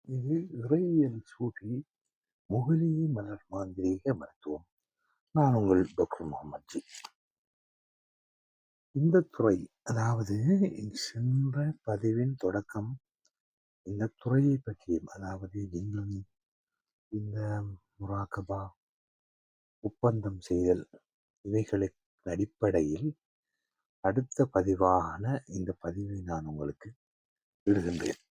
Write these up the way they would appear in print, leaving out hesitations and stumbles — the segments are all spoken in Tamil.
இது இறையியல் சூஃபி முகலிய மலர் மாந்திரீக மருத்துவம். நான் உங்கள் டாக்டர் முகமது ஜி. இந்த துறை, அதாவது சென்ற பதிவின் தொடக்கம், இந்த துறையை பற்றியும், அதாவது இன்னும் இந்த முராகபா, ஒப்பந்தம் செய்தல், இவைகளின் அடிப்படையில் அடுத்த பதிவான இந்த பதிவை நான் உங்களுக்கு இடுகின்றேன்.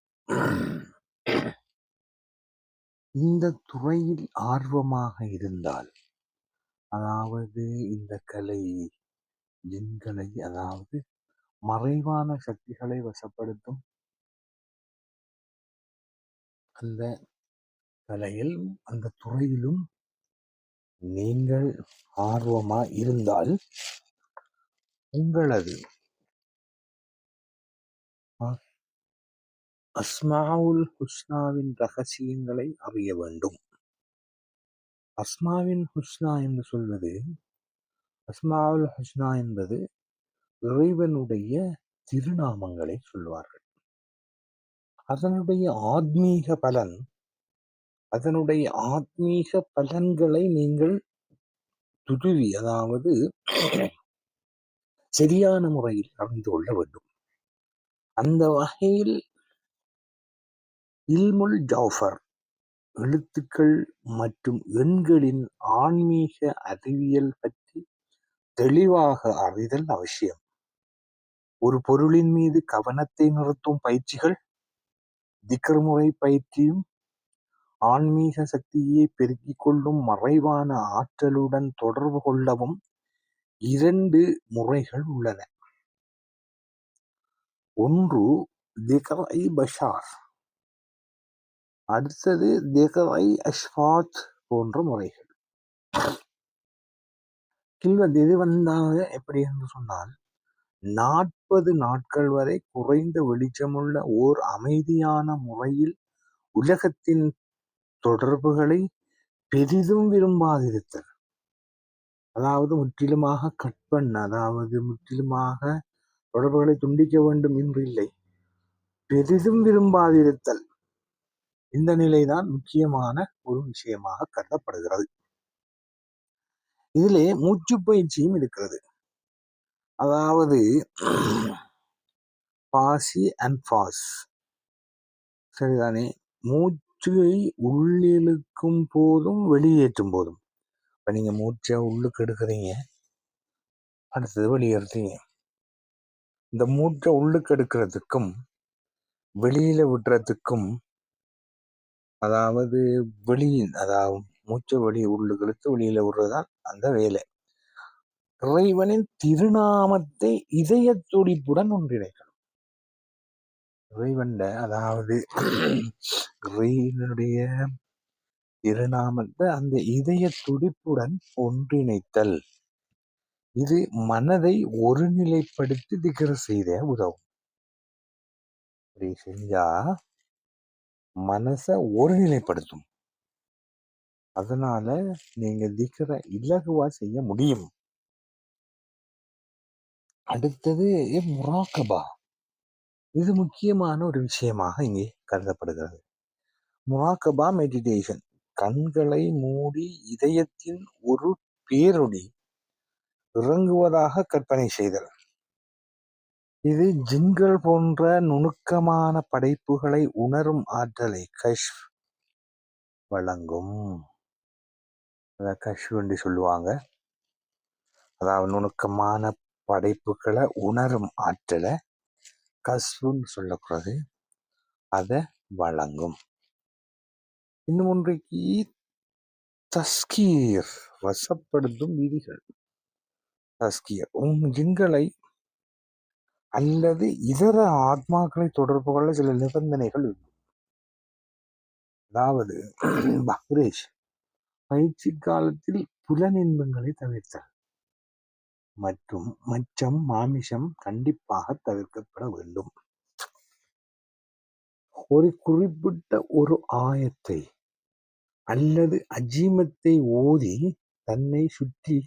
இந்த துறையில் ஆர்வமாக இருந்தால், அதாவது இந்த கலை, ஜின்களை, அதாவது மறைவான சக்திகளை வசப்படுத்தும் அந்த கலையில், அந்த துறையிலும் நீங்கள் ஆர்வமா இருந்தால், உங்களது அஸ்மாவுல் ஹுஸ்னாவின் ரகசியங்களை அறிய வேண்டும். அஸ்மாவின் ஹுஸ்னா என்று சொல்வது, அஸ்மாவுல் ஹுஸ்னா என்பது இறைவனுடைய திருநாமங்களை சொல்வார்கள். அதனுடைய ஆத்மீக பலன்களை நீங்கள் துருவி, அதாவது சரியான முறையில் அறிந்து கொள்ள வேண்டும். அந்த வகையில் இல்முல் ஜாஃபர், எழுத்துக்கள் மற்றும் எண்களின் ஆன்மீக அறிவியல் பற்றி தெளிவாக அறிதல் அவசியம். ஒரு பொருளின் மீது கவனத்தை நிறுத்தும் பயிற்சிகள், திக்ர் முறை பயிற்சியும், ஆன்மீக சக்தியை பெருக்கிக் கொள்ளும் மறைவான ஆற்றலுடன் தொடர்பு கொள்ளவும் 2 முறைகள் உள்ளன. ஒன்று திக்ர்-ஐ பஷார், அடுத்தது திக்ர்-ஐ அஷ்ஃபாத் போன்ற முறைகள். இது வந்தாக எப்படி என்று சொன்னால், 40 நாட்கள் வரை குறைந்த வெளிச்சமுள்ள ஓர் அமைதியான முறையில் உலகத்தின் தொடர்புகளை பெரிதும் விரும்பாதிருத்தல், அதாவது முற்றிலுமாக அதாவது முற்றிலுமாக தொடர்புகளை துண்டிக்க வேண்டும் என்று இல்லை, பெரிதும் விரும்பாதிருத்தல். இந்த நிலைதான் முக்கியமான ஒரு விஷயமாக கருதப்படுகிறது. இதிலே மூச்சு பயிற்சியும் இருக்கிறது. அதாவது பாசி அண்ட் பாஸ், சரிதானே? மூச்சை உள்ளிழுக்கும் போதும் வெளியேற்றும் போதும். இப்ப நீங்க மூச்சை உள்ளுக்கு எடுக்கிறீங்க, அடுத்தது வெளியேறுறீங்க. இந்த மூச்சை உள்ளுக்கு எடுக்கிறதுக்கும் வெளியில விடுறதுக்கும், அதாவது அதாவது மூச்சை உள்ளுக்கு எடுத்து வெளியில விடுறதுதான் அந்த வேலை. இறைவனின் திருநாமத்தை இதய துடிப்புடன் ஒன்றிணைக்கணும். இறைவன், அதாவது இறைவனுடைய திருநாமத்தை அந்த இதய துடிப்புடன் ஒன்றிணைத்தல், இது மனதை ஒருநிலைப்படுத்தி திக்ர் செய்த உதவும். அப்படி செஞ்சா மனசை ஒருநிலைப்படுத்தும். அதனால நீங்க திக்ரை இலகுவா செய்ய முடியும். அடுத்தது முராகபா. இது முக்கியமான ஒரு விஷயமாக இங்கே கருதப்படுகிறது. முராகபா மெடிடேஷன், கண்களை மூடி இதயத்தின் ஒரு பேரொளி இறங்குவதாக கற்பனை செய்தல். இது ஜின்கள் போன்ற நுணுக்கமான படைப்புகளை உணரும் ஆற்றலை கஷ்ஃப் வழங்கும். கஷ்ஃப் என்று சொல்லுவாங்க. அதாவது நுணுக்கமான படைப்புகளை உணரும் ஆற்றலை கஷ்ஃப்னு சொல்லக்கூடாது, அதை வழங்கும். இன்னும் ஒன்றைக்கு தஸ்கீர், வசப்படுத்தும் விதிகள். தஸ்கீர் ஜின்களை அல்லது இதர ஆத்மாக்களை தொடர்பு கொள்ள சில நிபந்தனைகள் உண்டு. அதாவது பஹ்ரேஷ், பயிற்சி காலத்தில் புலனின்பங்களை தவிர்த்தல் மற்றும் மச்சம், மாமிசம் கண்டிப்பாக தவிர்க்கப்பட வேண்டும். ஒரு குறிப்பிட்ட ஒரு ஆயத்தை அல்லது அஜீமத்தை ஓதி தன்னை சுற்றி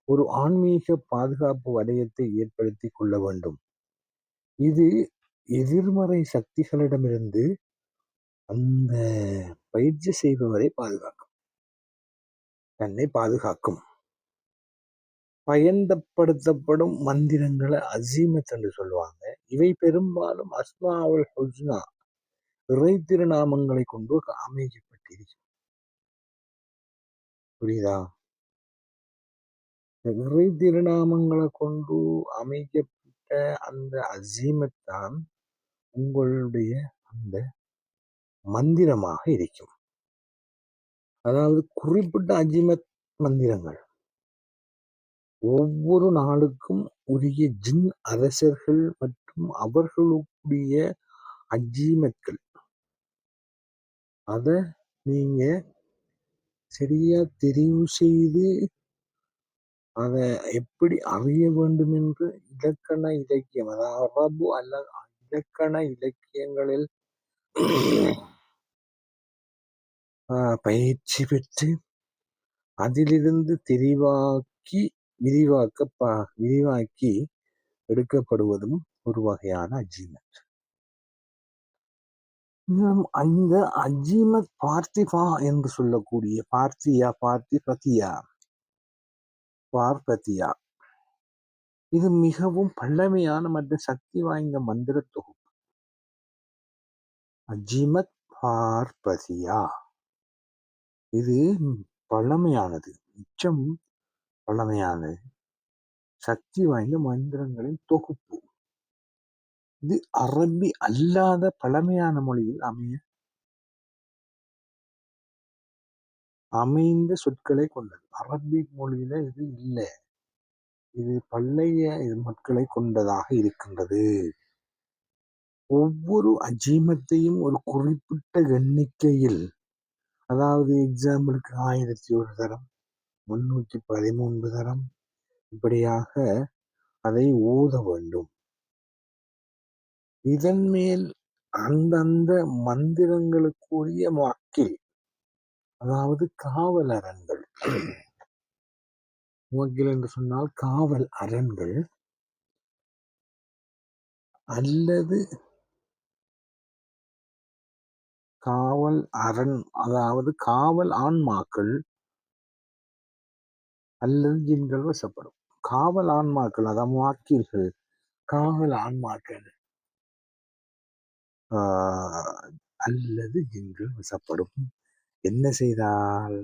ஒரு ஆன்மீக பாதுகாப்பு வலயத்தை ஏற்படுத்தி கொள்ள வேண்டும். இது எதிர்மறை சக்திகளிடமிருந்து அந்த பயிற்சி செய்பவரை பாதுகாக்கும், தன்னை பாதுகாக்கும். பயன்படுத்தப்படும் மந்திரங்களை அசீமத் என்று சொல்லுவாங்க. இவை பெரும்பாலும் அஸ்மாவுல் ஹுஸ்னா இறை திருநாமங்களை கொண்டு அமைக்கப்பட்டிருக்கும். புரியுதா? இறை திருநாமங்களை கொண்டு அமைக்கப்பட்ட அந்த அசீமத்தான் உங்களுடைய அந்த மந்திரமாக இருக்கும். அதாவது குறிப்பிட்ட அஜிமத் மந்திரங்கள் ஒவ்வொரு நாளுக்கும் உரிய ஜின் அரசர்கள் மற்றும் அவர்களுடைய அஜீமத்கள், அதை நீங்க சரியா தெரிவு செய்து அதை எப்படி அறிய வேண்டும் என்று இலக்கண இலக்கியம், அதாவது அரபு அல்லது இலக்கண இலக்கியங்களில் பயிற்சி பெற்று அதிலிருந்து விரிவாக்கி எடுக்கப்படுவதும் ஒரு வகையான அஜீமத். அந்த அஜீமத் பார்த்திபா என்று சொல்லக்கூடிய பார்பதியா இது மிகவும் பழமையான மற்றும் சக்தி வாய்ந்த மந்திர தொகுப்பு. அஜீமத் பார்பதியா இது பழமையானது, மிச்சம் பழமையானது, சக்தி வாய்ந்த மந்திரங்களின் தொகுப்பு. இது அரபி அல்லாத பழமையான மொழியில் அமைந்த சொற்களை கொண்டது. அரபி மொழியில இது இல்லை, இது பழைய மக்களை கொண்டதாக இருக்கின்றது. ஒவ்வொரு அஜீமத்தையும் ஒரு குறிப்பிட்ட எண்ணிக்கையில், அதாவது எக்ஸாம்பிளுக்கு 1001 தரம், 313 தரம், இப்படியாக அதை ஓத வேண்டும். இதன் மேல் அந்தந்த மந்திரங்களுக்குரிய வாக்கில், அதாவது காவல் அரண்கள், முவக்கில் என்று சொன்னால் காவல் அரண்கள் அல்லது காவல் அரண், அதாவது காவல் ஆன்மாக்கள் அல்லது ஜின்கள் வசப்படும். காவல் ஆன்மாக்கள், அதாவது வாக்கில்கள், காவல் ஆன்மாக்கள் அல்லது ஜின்கள் வசப்படும். என்ன செய்தால்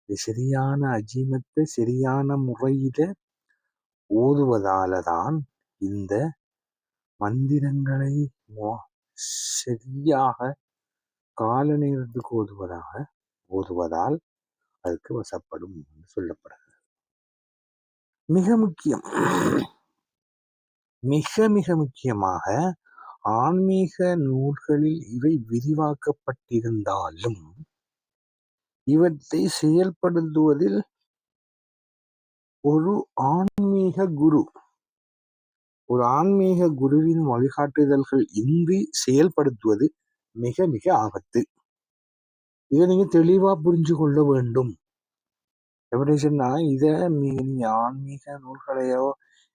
சரியான அஜீமத்தை சரியான முறையில ஓதுவதால தான் இந்த மந்திரங்களை சரியாக கால நேரத்துக்கு ஓதுவதால் அதுக்கு வசப்படும் என்று சொல்லப்படுகிறது. மிக முக்கியமாக ஆன்மீக நூல்களில் இவை விரிவாக்கப்பட்டிருந்தாலும் இவற்றை செயல்படுத்துவதில் ஒரு ஆன்மீக குருவின் வழிகாட்டுதல்கள் இன்றி செயல்படுத்துவது மிக மிக ஆபத்து. இதை நீங்க தெளிவா புரிஞ்சு கொள்ள வேண்டும். எப்படி சொன்னா, இதை நீங்க ஆன்மீக நூல்களையோ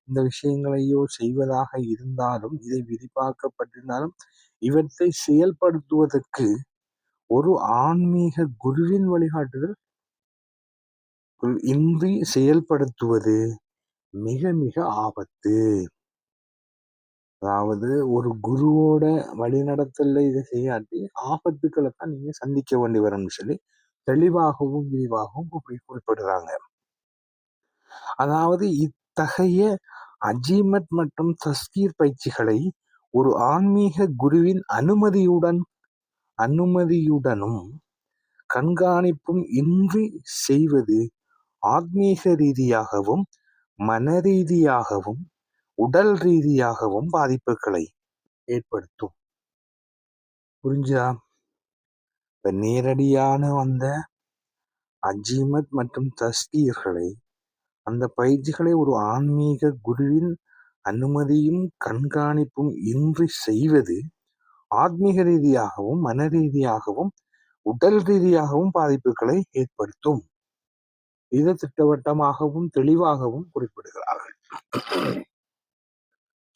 இந்த விஷயங்களையோ செய்வதாக இருந்தாலும், இதை விரிவாக்கப்பட்டிருந்தாலும் இவற்றை செயல்படுத்துவதற்கு ஒரு ஆன்மீக குருவின் வழிகாட்டுதல் இன்றி செயல்படுத்துவது மிக மிக ஆபத்து. அதாவது ஒரு குருவோட வழிநடத்தல இதை செய்யாட்டி ஆபத்துக்களை தான் நீங்க சந்திக்க வேண்டி வரும்னு சொல்லி தெளிவாகவும் விரிவாகவும் குறிப்பிடுறாங்க. அதாவது இத்தகைய அஜீமத் மற்றும் தஸ்கீர் பயிற்சிகளை ஒரு ஆன்மீக குருவின் அனுமதியுடனும் கண்காணிப்பும் இன்றி செய்வது ஆத்மீக ரீதியாகவும் மன ரீதியாகவும் உடல் ரீதியாகவும் பாதிப்புகளை ஏற்படுத்தும். புரிஞ்சா? இப்ப நேரடியான வந்த அஜீமத் மற்றும் தஸ்கீர்களை, அந்த பயிற்சிகளை ஒரு ஆன்மீக குருவின் அனுமதியும் கண்காணிப்பும் இன்றி செய்வது ஆத்மீக ரீதியாகவும் மன ரீதியாகவும் உடல் ரீதியாகவும் பாதிப்புகளை ஏற்படுத்தும். இதை திட்டவட்டமாகவும் தெளிவாகவும் குறிப்பிடுகிறார்கள்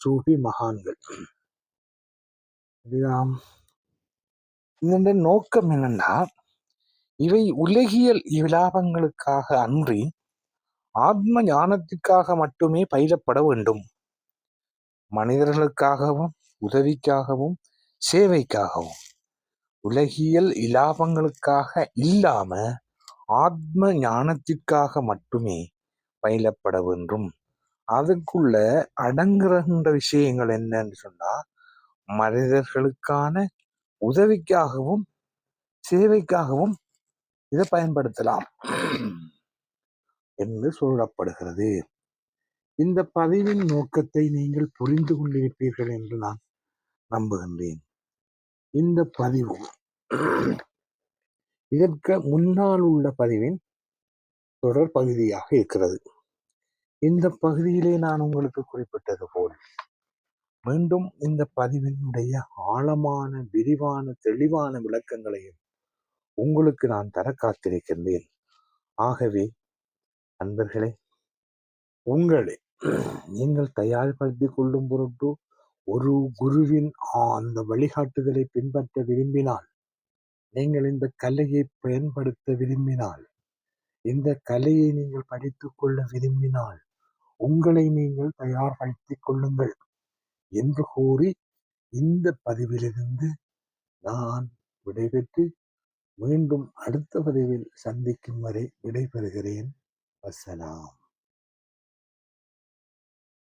சூஃபி மகான்கள். இதன் நோக்கம் என்னன்னா, இவை உலகியல் இலாபங்களுக்காக அன்றி ஆத்ம ஞானத்திற்காக மட்டுமே பயிலப்பட வேண்டும். மனிதர்களுக்காகவும் உதவிக்காகவும் சேவைக்காகவும் உலகியல் இலாபங்களுக்காக இல்லாம ஆத்ம ஞானத்திற்காக மட்டுமே பயிலப்பட வேண்டும். அதுக்குள்ள அடங்குகின்ற விஷயங்கள் என்னன்னு சொன்னா, மனிதர்களுக்கான உதவிக்காகவும் சேவைக்காகவும் இதை பயன்படுத்தலாம் என்று சொல்லப்படுகிறது. இந்த பதிவின் நோக்கத்தை நீங்கள் புரிந்து கொண்டிருப்பீர்கள் என்று நான் நம்புகின்றேன். இந்த பதிவு இதற்கு முன்னால் உள்ள பதிவின் தொடர் பகுதியாக இருக்கிறது. இந்த பகுதியிலே நான் உங்களுக்கு குறிப்பிட்டது போல் மீண்டும் இந்த பதிவினுடைய ஆழமான, விரிவான, தெளிவான விளக்கங்களையும் உங்களுக்கு நான் தர காத்திருக்கின்றேன். ஆகவே நண்பர்களே, உங்களை நீங்கள் தயார்படுத்திக் கொள்ளும் பொருட்டு ஒரு குருவின் அந்த வழிகாட்டுதலை பின்பற்ற விரும்பினால், நீங்கள் இந்த கலையை பயன்படுத்த விரும்பினால், இந்த கலையை நீங்கள் படித்துக் கொள்ள விரும்பினால், உங்களை நீங்கள் தயார்படுத்திக் கொள்ளுங்கள் என்று கூறி இந்த பதிவிலிருந்து நான் விடைபெற்று மீண்டும் அடுத்த பதிவில் சந்திக்கும் வரை விடைபெறுகிறேன். வசலாம்.